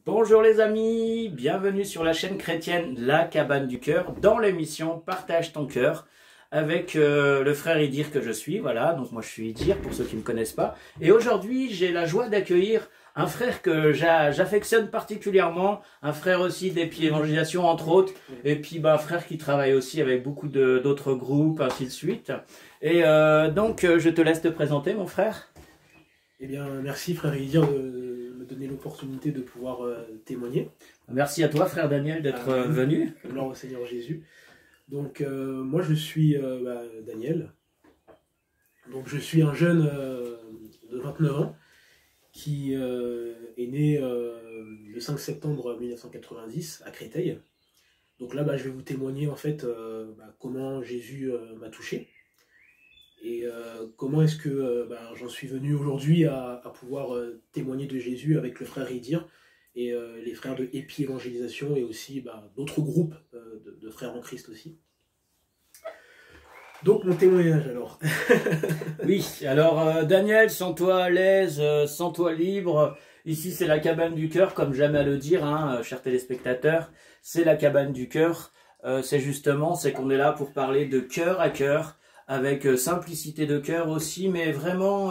Bonjour les amis, bienvenue sur la chaîne chrétienne La Cabane du Cœur dans l'émission Partage ton cœur avec le frère Idir que je suis, voilà, donc moi je suis Idir pour ceux qui ne me connaissent pas. Et aujourd'hui j'ai la joie d'accueillir un frère que j'affectionne particulièrement, un frère aussi d'Épi Évangélisation entre autres, et puis un frère qui travaille aussi avec beaucoup d'autres groupes, ainsi de suite. Et donc je te laisse te présenter mon frère. Eh bien, merci frère Idir de me donner l'opportunité de pouvoir témoigner. Merci à toi frère Daniel d'être venu. Gloire au Seigneur Jésus. Donc moi je suis Daniel. Donc je suis un jeune de 29 ans qui est né le 5 septembre 1990 à Créteil. Donc là je vais vous témoigner en fait comment Jésus m'a touché. Et comment est-ce que j'en suis venu aujourd'hui à pouvoir témoigner de Jésus avec le frère Idir et les frères de Épi Évangélisation et aussi d'autres groupes de frères en Christ aussi. Donc mon témoignage alors. Oui, alors Daniel, sens-toi à l'aise, sens-toi libre. Ici c'est la cabane du cœur, comme j'aime à le dire, hein, chers téléspectateurs. C'est la cabane du cœur. C'est qu'on est là pour parler de cœur à cœur, avec simplicité de cœur aussi, mais vraiment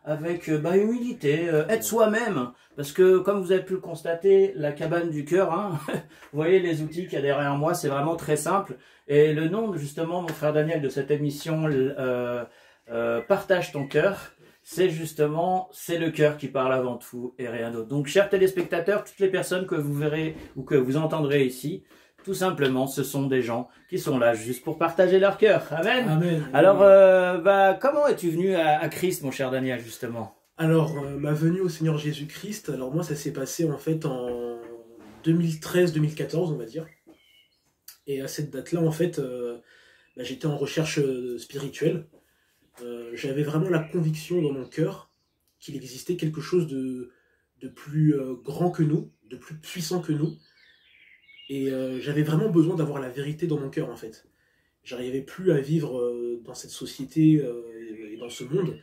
avec humilité, être soi-même. Parce que comme vous avez pu le constater, la cabane du cœur, hein, vous voyez les outils qu'il y a derrière moi, c'est vraiment très simple. Et le nom justement, mon frère Daniel, de cette émission Partage ton cœur, c'est justement, c'est le cœur qui parle avant tout et rien d'autre. Donc chers téléspectateurs, toutes les personnes que vous verrez ou que vous entendrez ici, tout simplement, ce sont des gens qui sont là juste pour partager leur cœur. Amen. Amen. Alors, comment es-tu venu à Christ, mon cher Daniel, justement? Alors, ma venue au Seigneur Jésus-Christ, alors moi ça s'est passé en fait en 2013-2014 on va dire. Et à cette date-là en fait, j'étais en recherche spirituelle. J'avais vraiment la conviction dans mon cœur qu'il existait quelque chose de plus grand que nous, de plus puissant que nous. Et j'avais vraiment besoin d'avoir la vérité dans mon cœur en fait. J'arrivais plus à vivre dans cette société et dans ce monde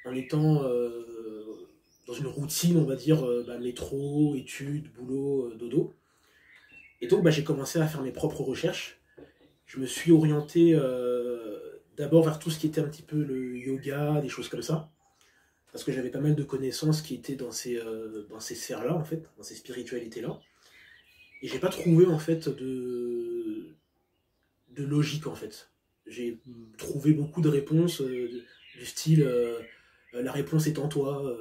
en étant dans une routine, on va dire, métro, études, boulot, dodo. Et donc j'ai commencé à faire mes propres recherches. Je me suis orienté d'abord vers tout ce qui était un petit peu le yoga, des choses comme ça. Parce que j'avais pas mal de connaissances qui étaient dans ces sphères-là, en fait, dans ces spiritualités-là. Et j'ai pas trouvé en fait de logique en fait. J'ai trouvé beaucoup de réponses du style la réponse est en toi.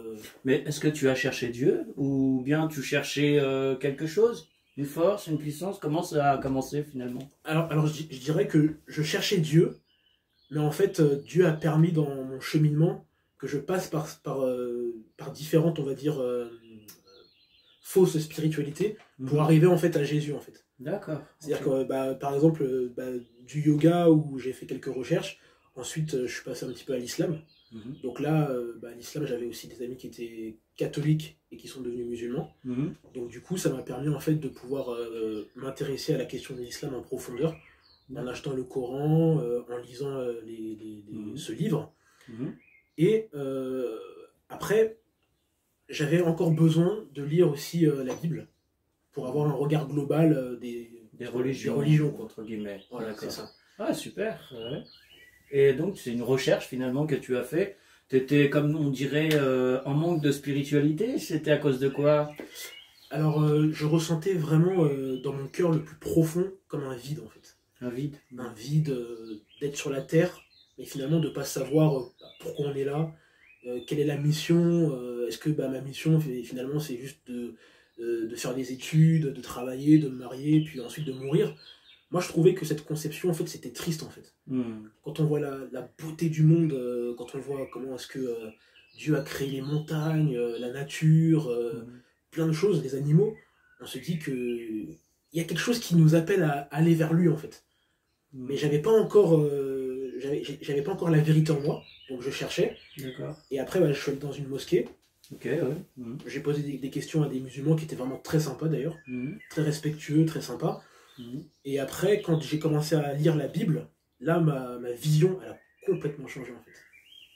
Mais est-ce que tu as cherché Dieu ou bien tu cherchais quelque chose? Une force, une puissance? Comment ça a commencé finalement? Alors je dirais que je cherchais Dieu, mais en fait Dieu a permis dans mon cheminement que je passe par différentes, on va dire, fausses spiritualités pour arriver en fait à Jésus en fait. D'accord. C'est-à-dire que par exemple du yoga où j'ai fait quelques recherches, ensuite je suis passé un petit peu à l'islam. Donc là, l'islam, j'avais aussi des amis qui étaient catholiques et qui sont devenus musulmans. Donc du coup, ça m'a permis en fait de pouvoir m'intéresser à la question de l'islam en profondeur, en achetant le Coran, en lisant ce livre. Et après, j'avais encore besoin de lire aussi la Bible pour avoir un regard global des religions quoi. Entre guillemets. Voilà, c'est ça. Ah, super. Ouais. Et donc, c'est une recherche finalement que tu as fait. Tu étais, comme on dirait, en manque de spiritualité. C'était à cause de quoi? Alors, je ressentais vraiment dans mon cœur le plus profond comme un vide en fait. Un vide. Un vide d'être sur la terre, mais finalement de ne pas savoir pourquoi on est là, quelle est la mission. Est-ce que ma mission finalement c'est juste de faire des études, de travailler, de me marier, puis ensuite de mourir. Moi, je trouvais que cette conception, en fait, c'était triste, en fait. Quand on voit la beauté du monde, quand on voit comment est-ce que Dieu a créé les montagnes, la nature, plein de choses, les animaux, on se dit qu'il y a quelque chose qui nous appelle à aller vers lui, en fait. Mais j'avais pas encore la vérité en moi, donc je cherchais. Et après, je suis allé dans une mosquée. Okay, ouais. J'ai posé des questions à des musulmans qui étaient vraiment très sympas, d'ailleurs. Très respectueux, très sympas. Et après, quand j'ai commencé à lire la Bible, là, ma vision, elle a complètement changé en fait.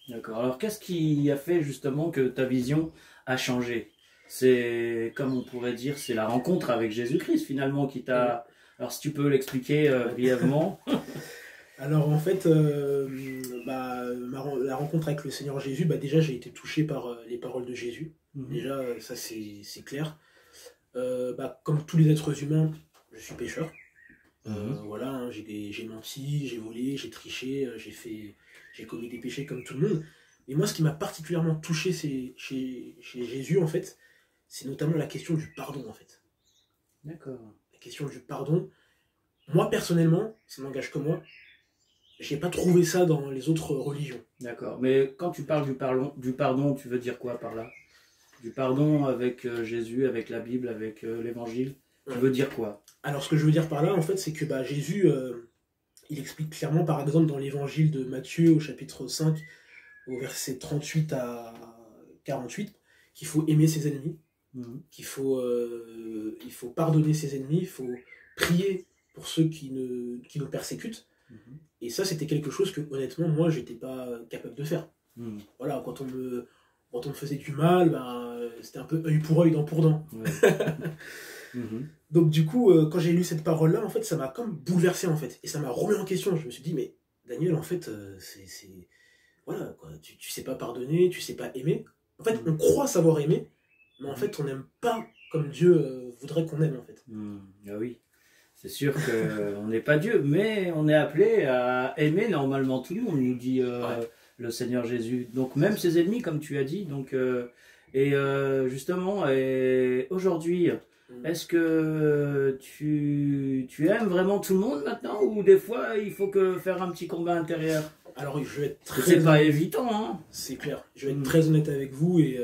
D'accord. Alors, qu'est-ce qui a fait justement que ta vision a changé? c'est, comme on pourrait dire, c'est la rencontre avec Jésus-Christ finalement qui t'a... Alors si tu peux l'expliquer brièvement. Alors en fait, la rencontre avec le Seigneur Jésus, déjà j'ai été touché par les paroles de Jésus. Déjà, ça c'est clair. Comme tous les êtres humains, je suis pécheur. Voilà, hein, j'ai menti, j'ai volé, j'ai triché, j'ai commis des péchés comme tout le monde. Et moi, ce qui m'a particulièrement touché chez Jésus, en fait, c'est notamment la question du pardon, en fait. D'accord. La question du pardon. Moi, personnellement, ça n'engage que moi, j'ai pas trouvé ça dans les autres religions. D'accord. Mais quand tu parles du pardon, tu veux dire quoi par là? Du pardon avec Jésus, avec la Bible, avec l'Évangile. Tu veux dire quoi? Alors, ce que je veux dire par là, en fait, c'est que Jésus, il explique clairement, par exemple, dans l'Évangile de Matthieu, au chapitre 5, au verset 38 à 48, qu'il faut aimer ses ennemis, qu'il faut pardonner ses ennemis, il faut prier pour ceux qui nous persécutent. Et ça, c'était quelque chose que, honnêtement, moi, j'étais pas capable de faire. Voilà, quand on me faisait du mal, c'était un peu œil pour œil, dent pour dent. Ouais. Donc du coup, quand j'ai lu cette parole-là, en fait, ça m'a comme bouleversé, en fait. Et ça m'a remis en question. Je me suis dit, mais Daniel, en fait, voilà, quoi. Tu sais pas pardonner, tu sais pas aimer. En fait, on croit savoir aimer, mais en fait, on n'aime pas comme Dieu voudrait qu'on aime, en fait. Ah oui. C'est sûr qu'on n'est pas Dieu, mais on est appelé à aimer normalement tout le monde, nous dit le Seigneur Jésus. Donc même ses ennemis, comme tu as dit. Donc, justement, aujourd'hui, est-ce que tu aimes vraiment tout le monde maintenant, ou des fois il faut faire un petit combat intérieur? Alors je vais être très... C'est pas évident, hein. C'est clair. Je vais être très honnête avec vous et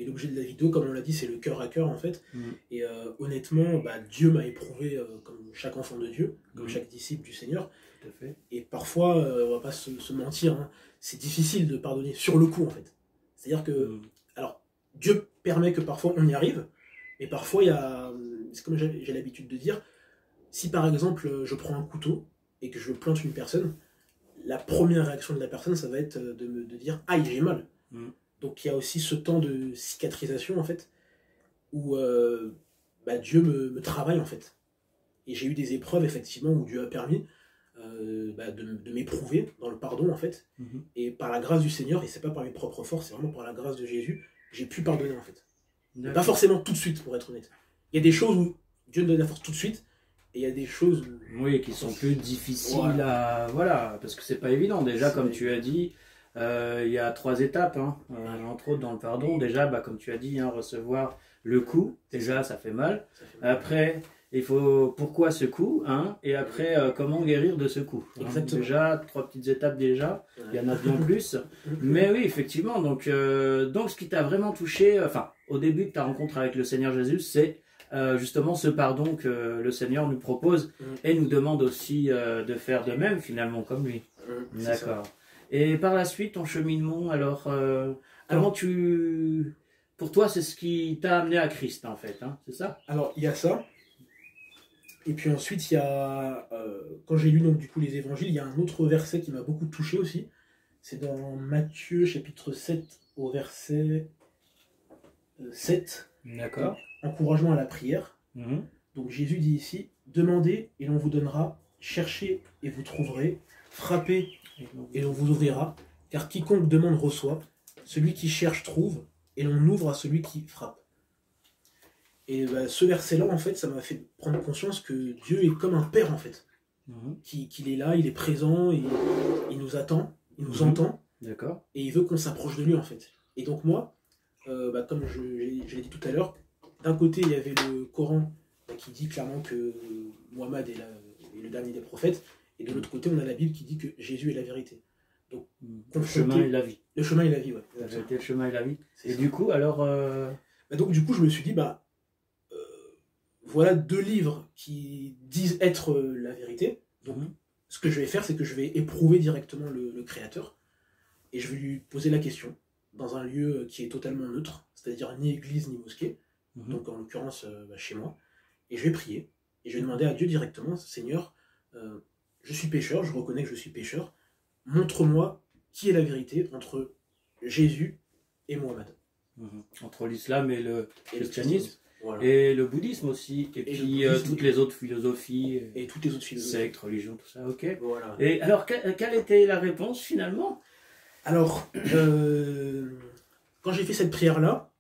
l'objet de la vidéo, comme on l'a dit, c'est le cœur à cœur en fait. Et honnêtement, Dieu m'a éprouvé comme chaque enfant de Dieu, comme chaque disciple du Seigneur. Tout à fait. Et parfois, on va pas se mentir, hein, c'est difficile de pardonner sur le coup en fait. C'est-à-dire que, alors, Dieu permet que parfois on y arrive, mais parfois il y a, c'est comme j'ai l'habitude de dire, si par exemple je prends un couteau et que je plante une personne, la première réaction de la personne, ça va être de dire « Aïe, j'ai mal ». Donc il y a aussi ce temps de cicatrisation, en fait, où Dieu me travaille, en fait. Et j'ai eu des épreuves, effectivement, où Dieu a permis de m'éprouver dans le pardon, en fait. Et par la grâce du Seigneur, et c'est pas par mes propres forces, c'est vraiment par la grâce de Jésus, j'ai pu pardonner, en fait. Pas forcément tout de suite, pour être honnête. Il y a des choses où Dieu me donne la force tout de suite, et il y a des choses où... Oui, qui sont plus difficiles à... Voilà, parce que c'est pas évident. Déjà, comme tu as dit, il y a 3 étapes, hein, entre autres dans le pardon. Déjà, comme tu as dit, hein, recevoir le coup, déjà, ça fait mal. Après, il faut pourquoi ce coup, hein, et après, comment guérir de ce coup. Hein. Déjà, 3 petites étapes déjà, il y en a bien plus. Mais oui, effectivement, donc ce qui t'a vraiment touché, au début de ta rencontre avec le Seigneur Jésus, c'est... justement ce pardon que le Seigneur nous propose et nous demande aussi de faire de même finalement comme lui. D'accord. Et par la suite, ton cheminement, alors, comment pour toi, c'est ce qui t'a amené à Christ en fait, hein, c'est ça? Alors, il y a ça. Et puis ensuite, il y a, quand j'ai lu donc, du coup les évangiles, il y a un autre verset qui m'a beaucoup touché aussi. C'est dans Matthieu chapitre 7 au verset 7. D'accord. Encouragement à la prière. Donc Jésus dit ici, demandez et l'on vous donnera, cherchez et vous trouverez, frappez et l'on vous ouvrira, car quiconque demande reçoit, celui qui cherche trouve, et l'on ouvre à celui qui frappe. Et ce verset-là, en fait, ça m'a fait prendre conscience que Dieu est comme un père, en fait. Qu'il est là, il est présent, il nous attend, il nous entend, et il veut qu'on s'approche de lui, en fait. Et donc moi, comme je l'ai dit tout à l'heure, d'un côté, il y avait le Coran qui dit clairement que Mohammed est le dernier des prophètes, et de l'autre côté, on a la Bible qui dit que Jésus est la vérité. Donc, le chemin et la vie. Le chemin et la vie, ouais. La vérité, le chemin et la vie. Et du coup, alors... donc, du coup, je me suis dit, voilà 2 livres qui disent être la vérité. Donc, ce que je vais faire, c'est que je vais éprouver directement le Créateur, et je vais lui poser la question, dans un lieu qui est totalement neutre, c'est-à-dire ni église ni mosquée, donc en l'occurrence chez moi, et je vais prier, et je vais demander à Dieu directement, Seigneur, je suis pécheur, je reconnais que je suis pécheur, montre-moi qui est la vérité entre Jésus et Mohammed. Entre l'islam et le christianisme. Voilà. Et le bouddhisme aussi, et puis toutes les autres philosophies, et toutes les autres philosophies, sectes, religions, tout ça, ok. Voilà. Et alors, quelle était la réponse finalement? Alors, quand j'ai fait cette prière-là,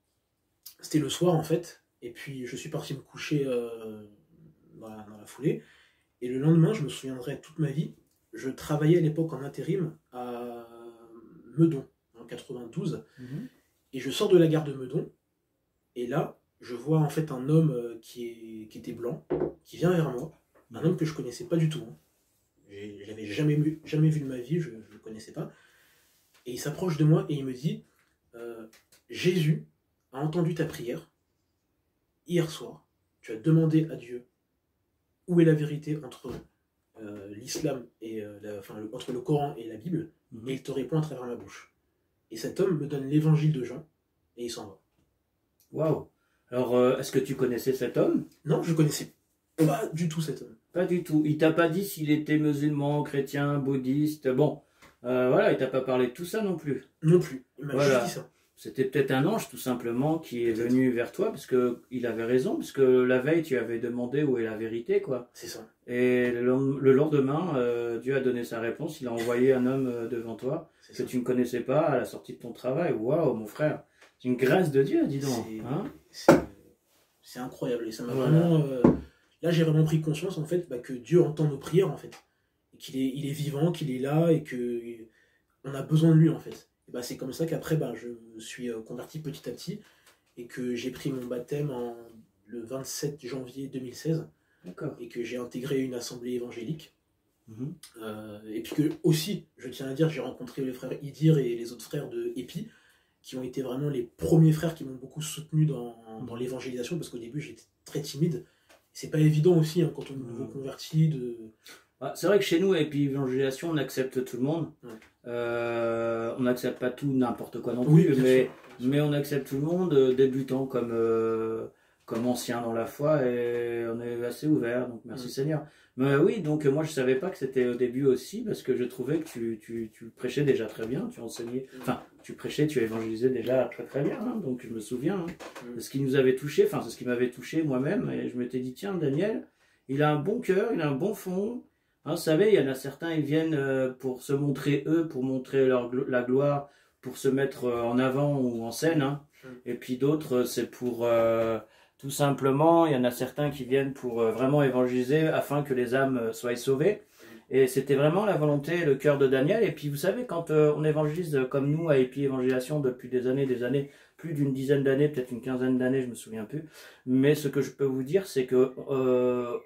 c'était le soir en fait, et puis je suis parti me coucher dans la foulée, et le lendemain, je me souviendrai toute ma vie, je travaillais à l'époque en intérim à Meudon, en 92, et je sors de la gare de Meudon, et là, je vois en fait un homme qui était blanc, qui vient vers moi, un homme que je connaissais pas du tout. Hein. Je l'avais jamais vu de ma vie, je ne le connaissais pas. Et il s'approche de moi et il me dit Jésus a entendu ta prière hier soir. Tu as demandé à Dieu où est la vérité entre l'islam et entre le Coran et la Bible, et il te répond à travers ma bouche. Et cet homme me donne l'évangile de Jean et il s'en va. Waouh! Alors, est-ce que tu connaissais cet homme? Non, je connaissais pas du tout cet homme. Pas du tout. Il t'a pas dit s'il était musulman, chrétien, bouddhiste. Bon, voilà, il t'a pas parlé de tout ça non plus. Non plus. Il m'a juste dit ça. C'était peut-être un ange tout simplement qui est venu vers toi parce que il avait raison, parce que la veille tu avais demandé où est la vérité, quoi. C'est ça. Et le lendemain, Dieu a donné sa réponse. Il a envoyé un homme devant toi que tu ne connaissais pas à la sortie de ton travail. Waouh, mon frère, c'est une grâce de Dieu, dis donc. C'est incroyable et ça m'a vraiment. Là, j'ai vraiment pris conscience en fait que Dieu entend nos prières en fait, et il est vivant, qu'il est là et que on a besoin de lui en fait. Et c'est comme ça qu'après je me suis converti petit à petit et que j'ai pris mon baptême le 27 janvier 2016. D'accord. Et que j'ai intégré une assemblée évangélique. Et puis que aussi, je tiens à dire, j'ai rencontré les frères Idir et les autres frères de EPI, qui ont été vraiment les premiers frères qui m'ont beaucoup soutenu dans l'évangélisation, parce qu'au début j'étais très timide. C'est pas évident aussi quand on est nouveau converti de... C'est vrai que chez nous, et puis évangélisation, on accepte tout le monde. On n'accepte pas tout, n'importe quoi non plus, mais on accepte tout le monde, débutant comme ancien dans la foi, et on est assez ouvert, donc merci Seigneur. Mais oui, donc moi je savais pas que c'était au début aussi, parce que je trouvais que tu prêchais déjà très bien, tu enseignais, enfin tu prêchais, tu évangélisais déjà très très bien, hein, donc je me souviens de ce qui nous avait touché, enfin c'est ce qui m'avait touché moi-même, et je m'étais dit tiens Daniel, il a un bon cœur, il a un bon fond. Hein, vous savez, il y en a certains, ils viennent pour se montrer eux, pour montrer la gloire, pour se mettre en avant ou en scène, hein. Et puis d'autres, c'est pour... tout simplement, il y en a certains qui viennent pour vraiment évangéliser afin que les âmes soient sauvées. Et c'était vraiment la volonté et le cœur de Daniel. Et puis vous savez, quand on évangélise comme nous à EPI Évangélisation depuis des années, plus d'une dizaine d'années, peut-être une quinzaine d'années, je me souviens plus. Mais ce que je peux vous dire, c'est que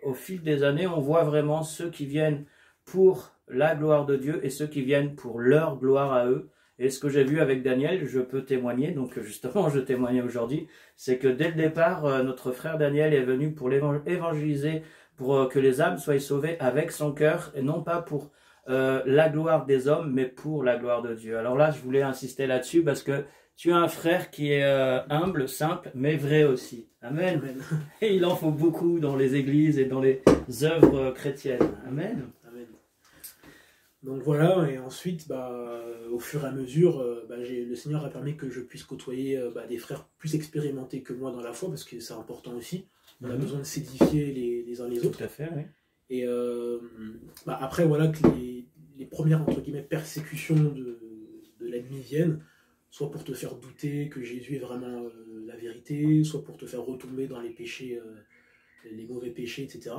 au fil des années, on voit vraiment ceux qui viennent pour la gloire de Dieu et ceux qui viennent pour leur gloire à eux. Et ce que j'ai vu avec Daniel, je peux témoigner, donc justement je témoignais aujourd'hui, c'est que dès le départ, notre frère Daniel est venu pour évangéliser, pour que les âmes soient sauvées avec son cœur, et non pas pour la gloire des hommes, mais pour la gloire de Dieu. Alors là, je voulais insister là-dessus, parce que tu as un frère qui est humble, simple, mais vrai aussi. Amen. Amen. Et il en faut beaucoup dans les églises et dans les œuvres chrétiennes. Amen. Donc voilà, et ensuite, au fur et à mesure, le Seigneur a permis que je puisse côtoyer des frères plus expérimentés que moi dans la foi, parce que c'est important aussi. On a besoin de s'édifier les uns les autres. Tout à fait, oui. Et après, voilà, que les premières, entre guillemets, persécutions de l'ennemi viennent, soit pour te faire douter que Jésus est vraiment la vérité, soit pour te faire retomber dans les péchés, les mauvais péchés, etc.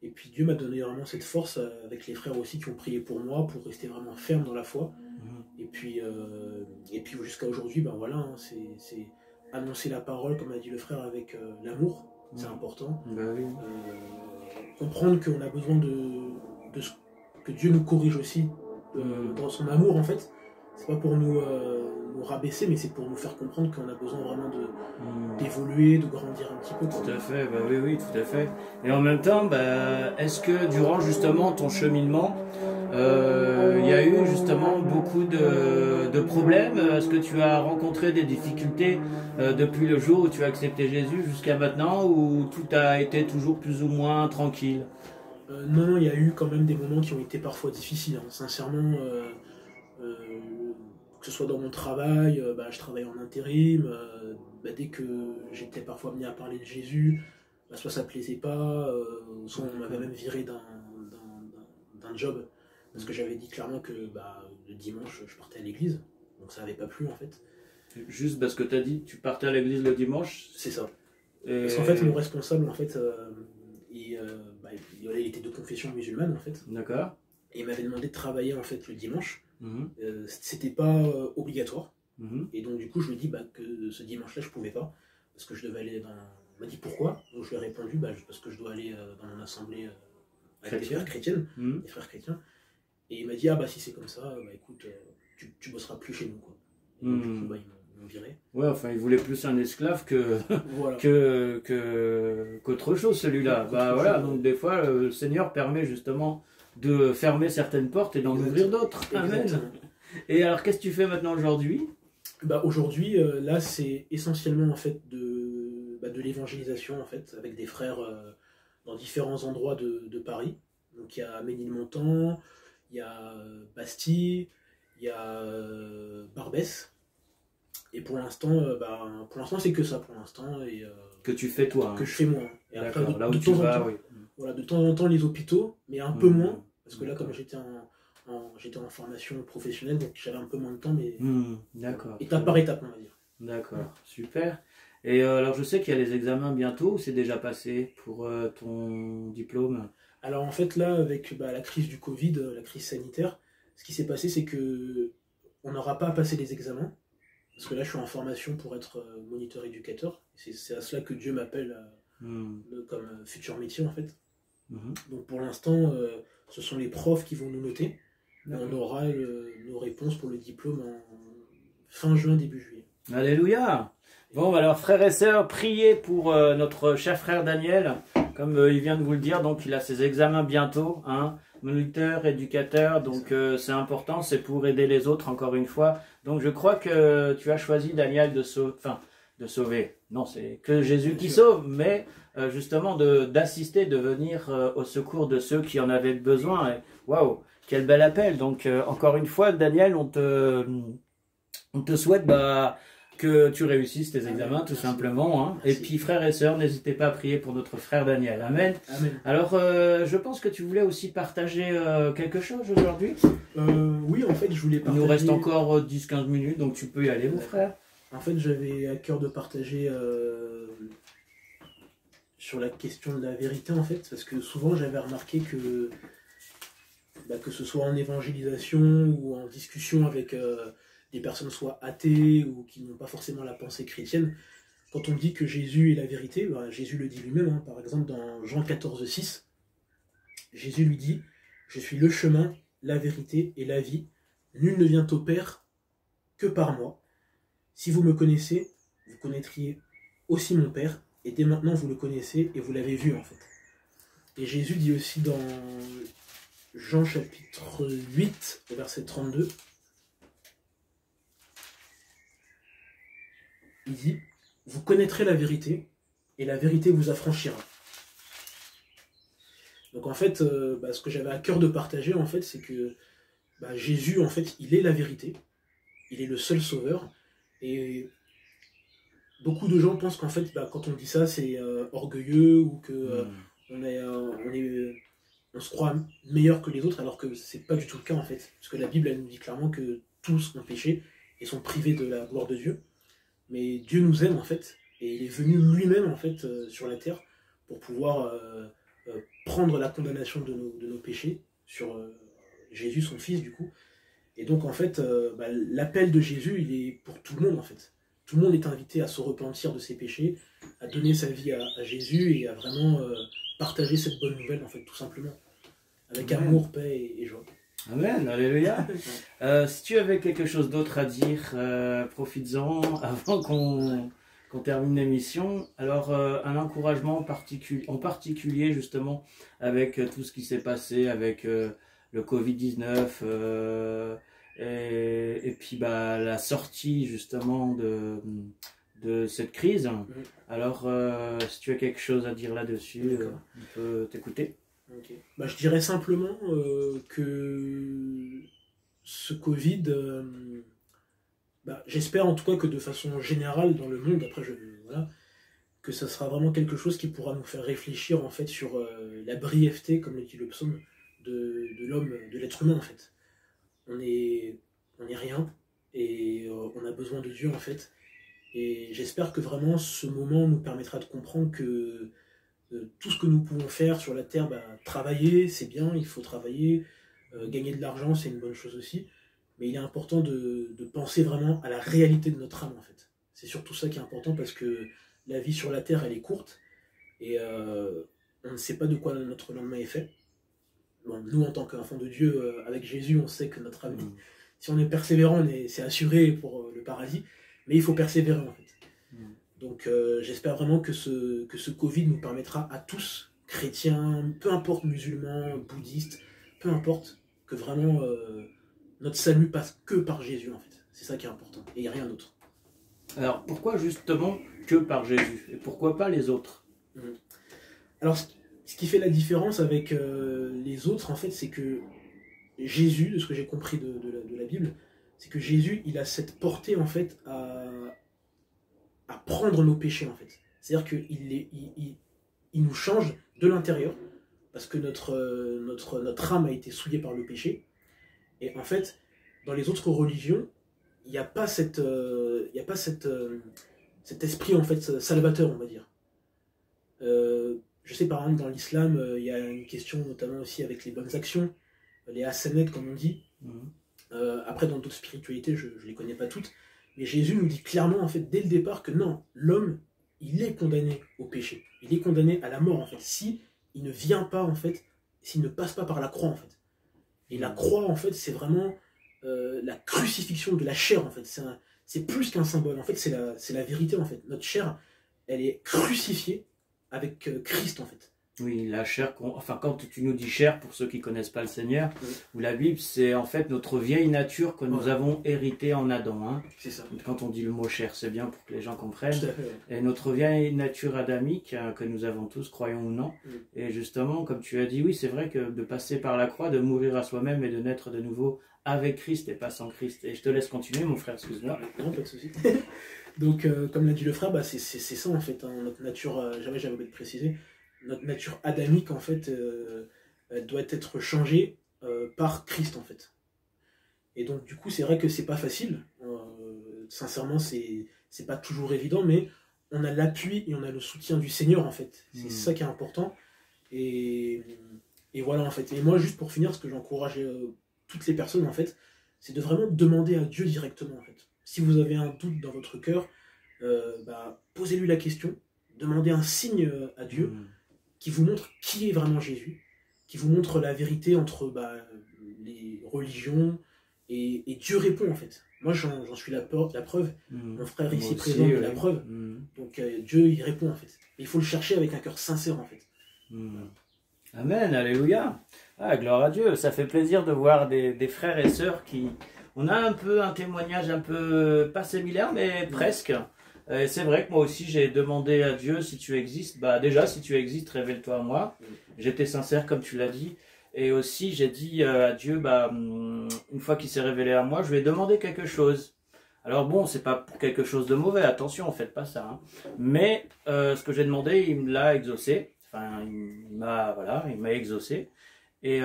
Et puis Dieu m'a donné vraiment cette force avec les frères aussi qui ont prié pour moi, pour rester vraiment ferme dans la foi. Et puis jusqu'à aujourd'hui, voilà, c'est annoncer la parole, comme a dit le frère, avec l'amour, c'est important. Comprendre qu'on a besoin que Dieu nous corrige aussi dans son amour en fait. C'est pas pour nous rabaisser, mais c'est pour nous faire comprendre qu'on a besoin vraiment d'évoluer, de grandir un petit peu. Tout à fait, oui, tout à fait. Et en même temps, est-ce que durant justement ton cheminement, il y a eu justement beaucoup de problèmes? Est-ce que tu as rencontré des difficultés depuis le jour où tu as accepté Jésus jusqu'à maintenant, ou tout a été toujours plus ou moins tranquille? Non, il y a eu quand même des moments qui ont été parfois difficiles, hein. Sincèrement, que ce soit dans mon travail, je travaille en intérim, dès que j'étais parfois amené à parler de Jésus, soit ça ne plaisait pas, soit on m'avait même viré d'un job, parce que j'avais dit clairement que le dimanche, je partais à l'église, donc ça n'avait pas plu en fait. Juste parce que tu as dit que tu partais à l'église le dimanche? C'est ça. Et... Parce qu'en fait, mon responsable, en fait, il était de confession musulmane, en fait. D'accord. Et il m'avait demandé de travailler, en fait, le dimanche. Mmh. C'était pas obligatoire. Mmh. Et donc, du coup, je lui ai dit que ce dimanche-là, je pouvais pas. Parce que je devais aller dans... Il m'a dit pourquoi. Donc, je lui ai répondu parce que je dois aller dans mon assemblée avec des frères chrétiennes, des frères chrétiens. Et il m'a dit, si c'est comme ça, écoute, tu bosseras plus chez nous, quoi. Et donc, du coup, ils m'ont viré. Ouais, enfin, il voulait plus un esclave voilà. qu'autre chose, celui-là. Voilà, donc des fois, le Seigneur permet justement de fermer certaines portes et d'en ouvrir d'autres. Amen. Et alors, qu'est-ce que tu fais maintenant aujourd'hui? Aujourd'hui, là, c'est essentiellement en fait de l'évangélisation en fait, avec des frères dans différents endroits de Paris. Donc il y a Ménilmontant, il y a Bastille, il y a Barbès. Et pour l'instant, c'est que ça pour l'instant. Que tu fais toi. Que je fais moi. Et après, là où tu vas, oui. Voilà, de temps en temps les hôpitaux, mais un peu moins. Parce que là, comme j'étais en formation professionnelle, donc j'avais un peu moins de temps, mais étape par étape, on va dire. D'accord, super. Et alors, je sais qu'il y a les examens bientôt, ou c'est déjà passé pour ton diplôme? Alors en fait, là, avec la crise du Covid, la crise sanitaire, ce qui s'est passé, c'est que on n'aura pas à passer les examens. Parce que là, je suis en formation pour être moniteur éducateur. C'est à cela que Dieu m'appelle comme futur métier, en fait. Donc pour l'instant, ce sont les profs qui vont nous noter. Et on aura nos réponses pour le diplôme en fin juin, début juillet. Alléluia! Bon, alors frères et sœurs, priez pour notre cher frère Daniel. Comme il vient de vous le dire, donc il a ses examens bientôt, hein, moniteur, éducateur, donc c'est important, c'est pour aider les autres encore une fois. Donc je crois que tu as choisi Daniel de sauver. Non, c'est que Jésus qui sauve, mais justement d'assister, de venir au secours de ceux qui en avaient besoin. Et waouh, quel bel appel! Donc encore une fois, Daniel, on te souhaite que tu réussisses tes examens, tout simplement. Hein. Et puis, frères et sœurs, n'hésitez pas à prier pour notre frère Daniel. Amen. Amen. Alors, je pense que tu voulais aussi partager quelque chose aujourd'hui. Oui, en fait, je voulais partager... Il nous reste encore 10-15 minutes, donc tu peux y aller, mon frère. En fait, j'avais à cœur de partager sur la question de la vérité, en fait, parce que souvent, j'avais remarqué que ce soit en évangélisation ou en discussion avec... des personnes soit athées ou qui n'ont pas forcément la pensée chrétienne, quand on dit que Jésus est la vérité, Jésus le dit lui-même, hein, par exemple dans Jean 14,6, Jésus lui dit « Je suis le chemin, la vérité et la vie, nul ne vient au Père que par moi. Si vous me connaissez, vous connaîtriez aussi mon Père, et dès maintenant vous le connaissez et vous l'avez vu en fait. » Et Jésus dit aussi dans Jean chapitre 8, verset 32, il dit, vous connaîtrez la vérité, et la vérité vous affranchira. Donc en fait, ce que j'avais à cœur de partager, en fait, c'est que Jésus, en fait, il est la vérité, il est le seul sauveur, et beaucoup de gens pensent qu'en fait, quand on dit ça, c'est orgueilleux, ou que on se croit meilleur que les autres, alors que c'est pas du tout le cas, en fait. Parce que la Bible, elle nous dit clairement que tous ont péché, et sont privés de la gloire de Dieu. Mais Dieu nous aime en fait, et il est venu lui-même en fait sur la terre pour pouvoir prendre la condamnation de nos péchés sur Jésus, son fils du coup. Et donc en fait, l'appel de Jésus, il est pour tout le monde en fait. Tout le monde est invité à se repentir de ses péchés, à donner sa vie à Jésus et à vraiment partager cette bonne nouvelle en fait, tout simplement, avec amour, paix et joie. Amen, alléluia. Si tu avais quelque chose d'autre à dire, profites-en avant qu'on termine l'émission. Alors, un encouragement en particulier justement avec tout ce qui s'est passé avec le Covid-19 et puis la sortie justement de cette crise. Alors, si tu as quelque chose à dire là-dessus, on peut t'écouter. Okay. Je dirais simplement que ce Covid, J'espère en tout cas que de façon générale dans le monde, après voilà, que ça sera vraiment quelque chose qui pourra nous faire réfléchir en fait sur la brièveté, comme le dit le psaume, de l'homme, de l'être humain en fait. On est rien et on a besoin de Dieu en fait. Et j'espère que vraiment ce moment nous permettra de comprendre que tout ce que nous pouvons faire sur la terre, travailler, c'est bien, il faut travailler, gagner de l'argent, c'est une bonne chose aussi, mais il est important de penser vraiment à la réalité de notre âme en fait. C'est surtout ça qui est important parce que la vie sur la terre, elle est courte, et on ne sait pas de quoi notre lendemain est fait. Bon, nous, en tant qu'enfants de Dieu, avec Jésus, on sait que notre âme, si on est persévérant, c'est assuré pour le paradis, mais il faut persévérer en fait. Donc j'espère vraiment que ce Covid nous permettra à tous, chrétiens, peu importe musulmans, bouddhistes, peu importe, que vraiment notre salut passe que par Jésus en fait. C'est ça qui est important, et il n'y a rien d'autre. Alors pourquoi justement que par Jésus, et pourquoi pas les autres? Alors ce qui fait la différence avec les autres en fait, c'est que Jésus, de ce que j'ai compris de la Bible, c'est que Jésus, il a cette portée en fait à prendre nos péchés en fait. C'est-à-dire qu'il nous change de l'intérieur, parce que notre âme a été souillée par le péché. Et en fait, dans les autres religions, il n'y a pas cet esprit en fait salvateur, on va dire. Je sais par exemple dans l'islam, il y a une question notamment aussi avec les bonnes actions, les hasanat comme on dit. Après dans d'autres spiritualités, je ne les connais pas toutes, mais Jésus nous dit clairement en fait dès le départ que non, l'homme il est condamné au péché, il est condamné à la mort en fait, si il ne vient pas en fait, s'il ne passe pas par la croix en fait. Et la croix en fait c'est vraiment la crucifixion de la chair en fait, c'est plus qu'un symbole, en fait c'est la vérité en fait. Notre chair elle est crucifiée avec Christ en fait. Oui, la chair, enfin quand tu nous dis chair, pour ceux qui ne connaissent pas le Seigneur, ou la Bible, c'est en fait notre vieille nature que nous avons héritée en Adam. Hein. C'est ça. Quand on dit le mot chair, c'est bien pour que les gens comprennent. Tout à fait, ouais. Et notre vieille nature adamique, que nous avons tous, croyons ou non. Et justement, comme tu as dit, oui, c'est vrai que de passer par la croix, de mourir à soi-même et de naître de nouveau avec Christ et pas sans Christ. Et je te laisse continuer, mon frère, excuse-moi. Non, pas de souci. Donc, comme l'a dit le frère, c'est ça en fait, hein, notre nature, j'avais oublié de préciser, notre nature adamique en fait, elle doit être changée par Christ en fait. Et donc du coup c'est vrai que c'est pas facile, sincèrement c'est pas toujours évident, mais on a l'appui et on a le soutien du Seigneur en fait. C'est ça qui est important. Et voilà en fait. Et moi juste pour finir, ce que j'encourage toutes les personnes en fait, c'est de vraiment demander à Dieu directement en fait. Si vous avez un doute dans votre cœur, posez-lui la question, demandez un signe à Dieu qui vous montre qui est vraiment Jésus, qui vous montre la vérité entre les religions, et Dieu répond en fait. Moi j'en suis la preuve, mon frère ici présent est la preuve, donc Dieu il répond en fait. Et il faut le chercher avec un cœur sincère en fait. Amen, alléluia. Ah, gloire à Dieu, ça fait plaisir de voir des frères et sœurs qui... On a un peu un témoignage un peu, pas similaire, mais presque. C'est vrai que moi aussi j'ai demandé à Dieu si tu existes. Déjà si tu existes, révèle-toi à moi. J'étais sincère comme tu l'as dit. Et aussi j'ai dit à Dieu, une fois qu'il s'est révélé à moi, je lui ai demandé quelque chose. Alors bon, c'est pas pour quelque chose de mauvais, attention, faites pas ça. Hein. Mais ce que j'ai demandé, il me l'a exaucé. Enfin, il m'a exaucé. Et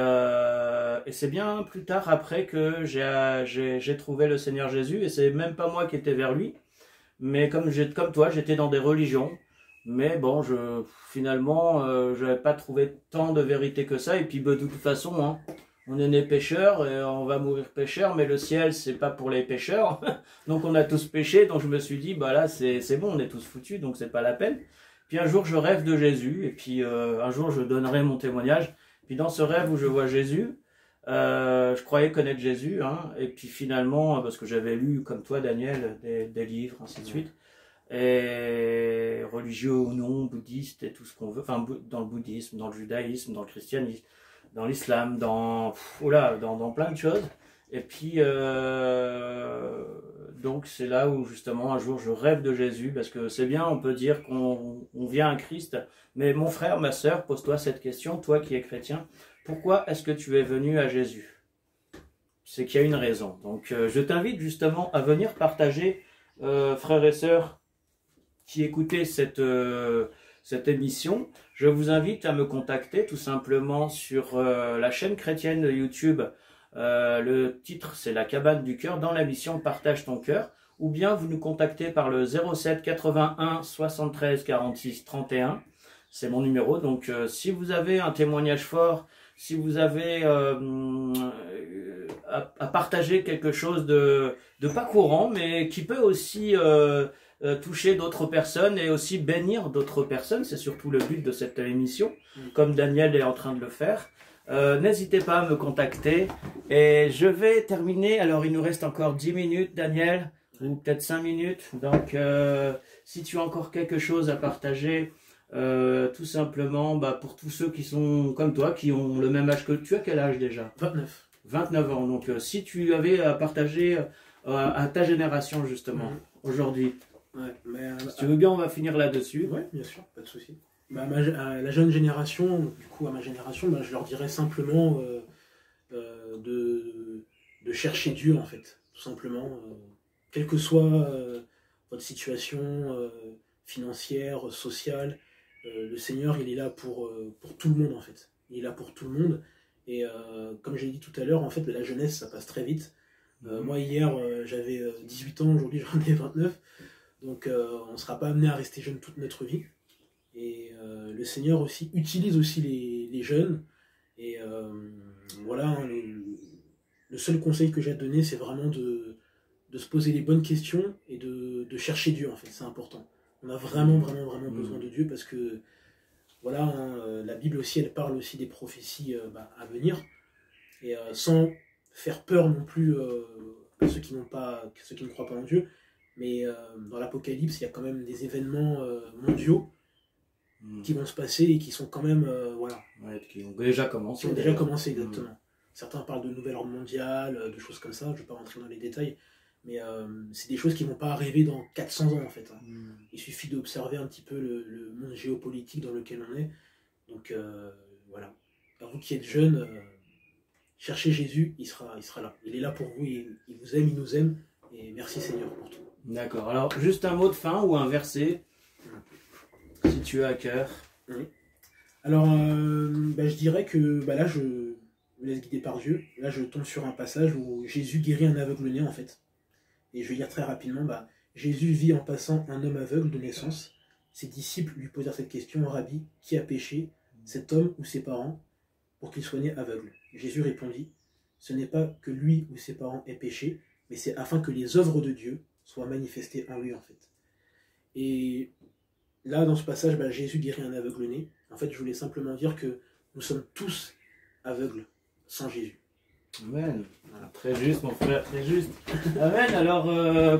c'est bien plus tard après que j'ai trouvé le Seigneur Jésus. Et c'est même pas moi qui étais vers lui. Mais comme toi, j'étais dans des religions. Mais bon, finalement, je n'avais pas trouvé tant de vérité que ça. Et puis, de toute façon, hein, on est né pécheurs et on va mourir pécheurs. Mais le ciel, c'est pas pour les pécheurs. Donc, on a tous péché. Donc, je me suis dit, là, c'est bon, on est tous foutus. Donc, c'est pas la peine. Puis, un jour, je rêve de Jésus. Et puis, un jour, je donnerai mon témoignage. Puis, dans ce rêve où je vois Jésus, je croyais connaître Jésus, hein, et puis finalement, parce que j'avais lu, comme toi Daniel, des livres, ainsi de suite, et religieux ou non, bouddhistes et tout ce qu'on veut, enfin dans le bouddhisme, dans le judaïsme, dans le christianisme, dans l'islam, dans plein de choses, et puis donc c'est là où justement un jour je rêve de Jésus, parce que c'est bien, on peut dire qu'on vient à Christ, mais mon frère, ma sœur, pose-toi cette question, toi qui es chrétien, pourquoi est-ce que tu es venu à Jésus? c'est qu'il y a une raison. Donc je t'invite justement à venir partager, frères et sœurs qui écoutaient cette émission. Je vous invite à me contacter tout simplement sur la chaîne chrétienne de YouTube. Le titre c'est La Cabane du Cœur dans la mission Partage ton cœur. Ou bien vous nous contactez par le 07 81 73 46 31. C'est mon numéro. Donc si vous avez un témoignage fort, si vous avez à partager quelque chose de pas courant, mais qui peut aussi toucher d'autres personnes et aussi bénir d'autres personnes, c'est surtout le but de cette émission, comme Daniel est en train de le faire. N'hésitez pas à me contacter. Et je vais terminer. Alors il nous reste encore 10 minutes, Daniel, ou peut-être 5 minutes. Donc si tu as encore quelque chose à partager, tout simplement, pour tous ceux qui sont comme toi, qui ont le même âge que tu as, quel âge déjà? 29. 29 ans. Donc si tu avais à partager à ta génération justement, aujourd'hui. Ouais, mais, si tu veux bien, on va finir là-dessus. Oui, bien sûr, pas de souci. À la jeune génération, du coup à ma génération, je leur dirais simplement de chercher Dieu en fait, tout simplement, quelle que soit votre situation financière, sociale, le Seigneur il est là pour tout le monde en fait, il est là pour tout le monde, et comme j'ai dit tout à l'heure, en fait la jeunesse ça passe très vite. Moi hier j'avais 18 ans, aujourd'hui j'en ai 29, donc on ne sera pas amené à rester jeune toute notre vie. Et le Seigneur aussi utilise aussi les jeunes. Et voilà, hein, le seul conseil que j'ai à donner, c'est vraiment de se poser les bonnes questions et de chercher Dieu, en fait, c'est important. On a vraiment besoin de Dieu parce que, voilà, hein, la Bible aussi, elle parle aussi des prophéties à venir. Et sans faire peur non plus à ceux qui ne croient pas en Dieu. Mais dans l'Apocalypse, il y a quand même des événements mondiaux qui vont se passer et qui sont quand même, voilà. Ouais, qui ont déjà commencé. Qui ont déjà commencé, exactement. Certains parlent de nouvel ordre mondial, de choses comme ça, je ne vais pas rentrer dans les détails, mais c'est des choses qui ne vont pas arriver dans 400 ans, en fait. Hein. Il suffit d'observer un petit peu le monde géopolitique dans lequel on est. Donc, voilà. Alors, vous qui êtes jeunes, cherchez Jésus, il sera là. Il est là pour vous, il vous aime, il nous aime, et merci Seigneur pour tout. D'accord. Alors, juste un mot de fin ou un verset si tu as à cœur. Oui. Alors, je dirais que là, je me laisse guider par Dieu. Là, je tombe sur un passage où Jésus guérit un aveugle-né, en fait. Et je vais lire très rapidement. Jésus vit en passant un homme aveugle de naissance. Ses disciples lui posèrent cette question: Rabbi, qui a péché, cet homme ou ses parents, pour qu'il soit né aveugle? Jésus répondit: ce n'est pas que lui ou ses parents aient péché, mais c'est afin que les œuvres de Dieu soient manifestées en lui, en fait. Et là, dans ce passage, Jésus guérit un aveugle-né. En fait, je voulais simplement dire que nous sommes tous aveugles sans Jésus. Amen. Voilà. Très juste, mon frère, très juste. Amen. Alors,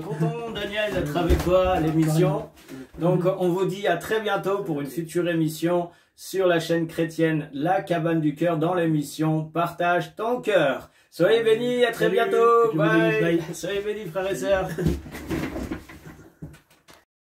content, Daniel, d'être avec toi à l'émission. Donc, on vous dit à très bientôt pour une future émission sur la chaîne chrétienne La Cabane du Cœur dans l'émission Partage ton cœur. Soyez bénis, à très bientôt. Bye. Soyez bénis, frères et sœurs.